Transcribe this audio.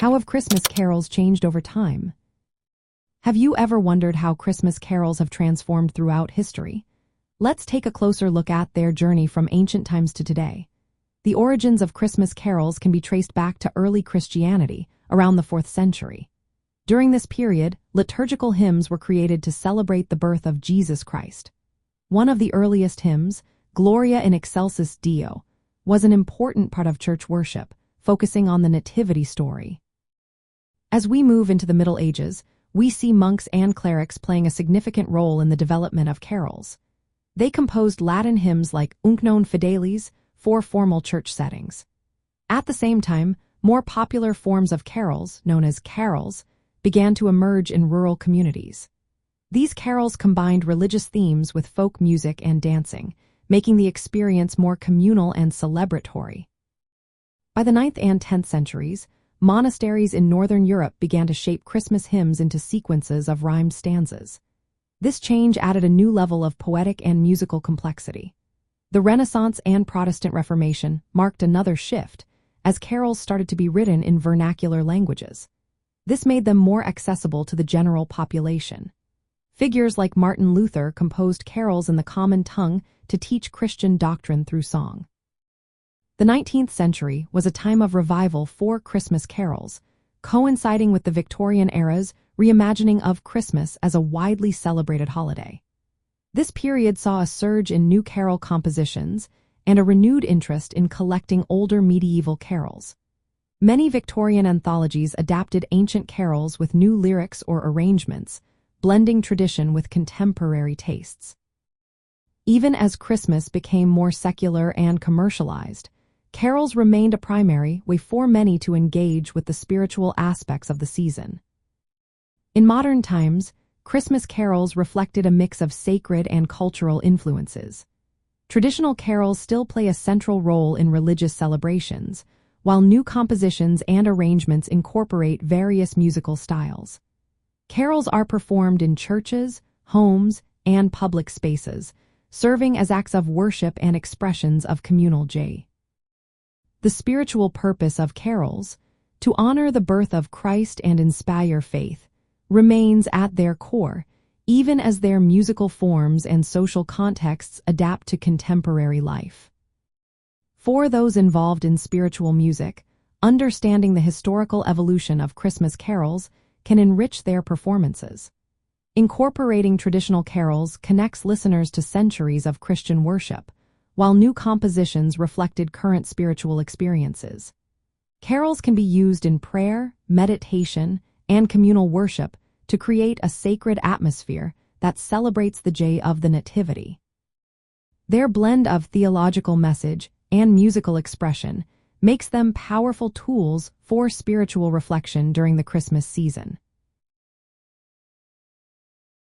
How have Christmas carols changed over time? Have you ever wondered how Christmas carols have transformed throughout history? Let's take a closer look at their journey from ancient times to today. The origins of Christmas carols can be traced back to early Christianity, around the 4th century. During this period, liturgical hymns were created to celebrate the birth of Jesus Christ. One of the earliest hymns, Gloria in Excelsis Deo, was an important part of church worship, focusing on the Nativity story. As we move into the Middle Ages, we see monks and clerics playing a significant role in the development of carols. They composed Latin hymns like Unc non Fidelis for formal church settings. At the same time, more popular forms of carols, known as carols, began to emerge in rural communities. These carols combined religious themes with folk music and dancing, making the experience more communal and celebratory. By the 9th and 10th centuries, monasteries in Northern Europe began to shape Christmas hymns into sequences of rhymed stanzas. This change added a new level of poetic and musical complexity. The Renaissance and Protestant Reformation marked another shift, as carols started to be written in vernacular languages. This made them more accessible to the general population. Figures like Martin Luther composed carols in the common tongue to teach Christian doctrine through song. The 19th century was a time of revival for Christmas carols, coinciding with the Victorian era's reimagining of Christmas as a widely celebrated holiday. This period saw a surge in new carol compositions and a renewed interest in collecting older medieval carols. Many Victorian anthologies adapted ancient carols with new lyrics or arrangements, blending tradition with contemporary tastes. Even as Christmas became more secular and commercialized, carols remained a primary way for many to engage with the spiritual aspects of the season. In modern times, Christmas carols reflected a mix of sacred and cultural influences. Traditional carols still play a central role in religious celebrations, while new compositions and arrangements incorporate various musical styles. Carols are performed in churches, homes, and public spaces, serving as acts of worship and expressions of communal joy. The spiritual purpose of carols, to honor the birth of Christ and inspire faith, remains at their core, even as their musical forms and social contexts adapt to contemporary life. For those involved in spiritual music, understanding the historical evolution of Christmas carols can enrich their performances. Incorporating traditional carols connects listeners to centuries of Christian worship, while new compositions reflected current spiritual experiences. Carols can be used in prayer, meditation, and communal worship to create a sacred atmosphere that celebrates the joy of the Nativity. Their blend of theological message and musical expression makes them powerful tools for spiritual reflection during the Christmas season.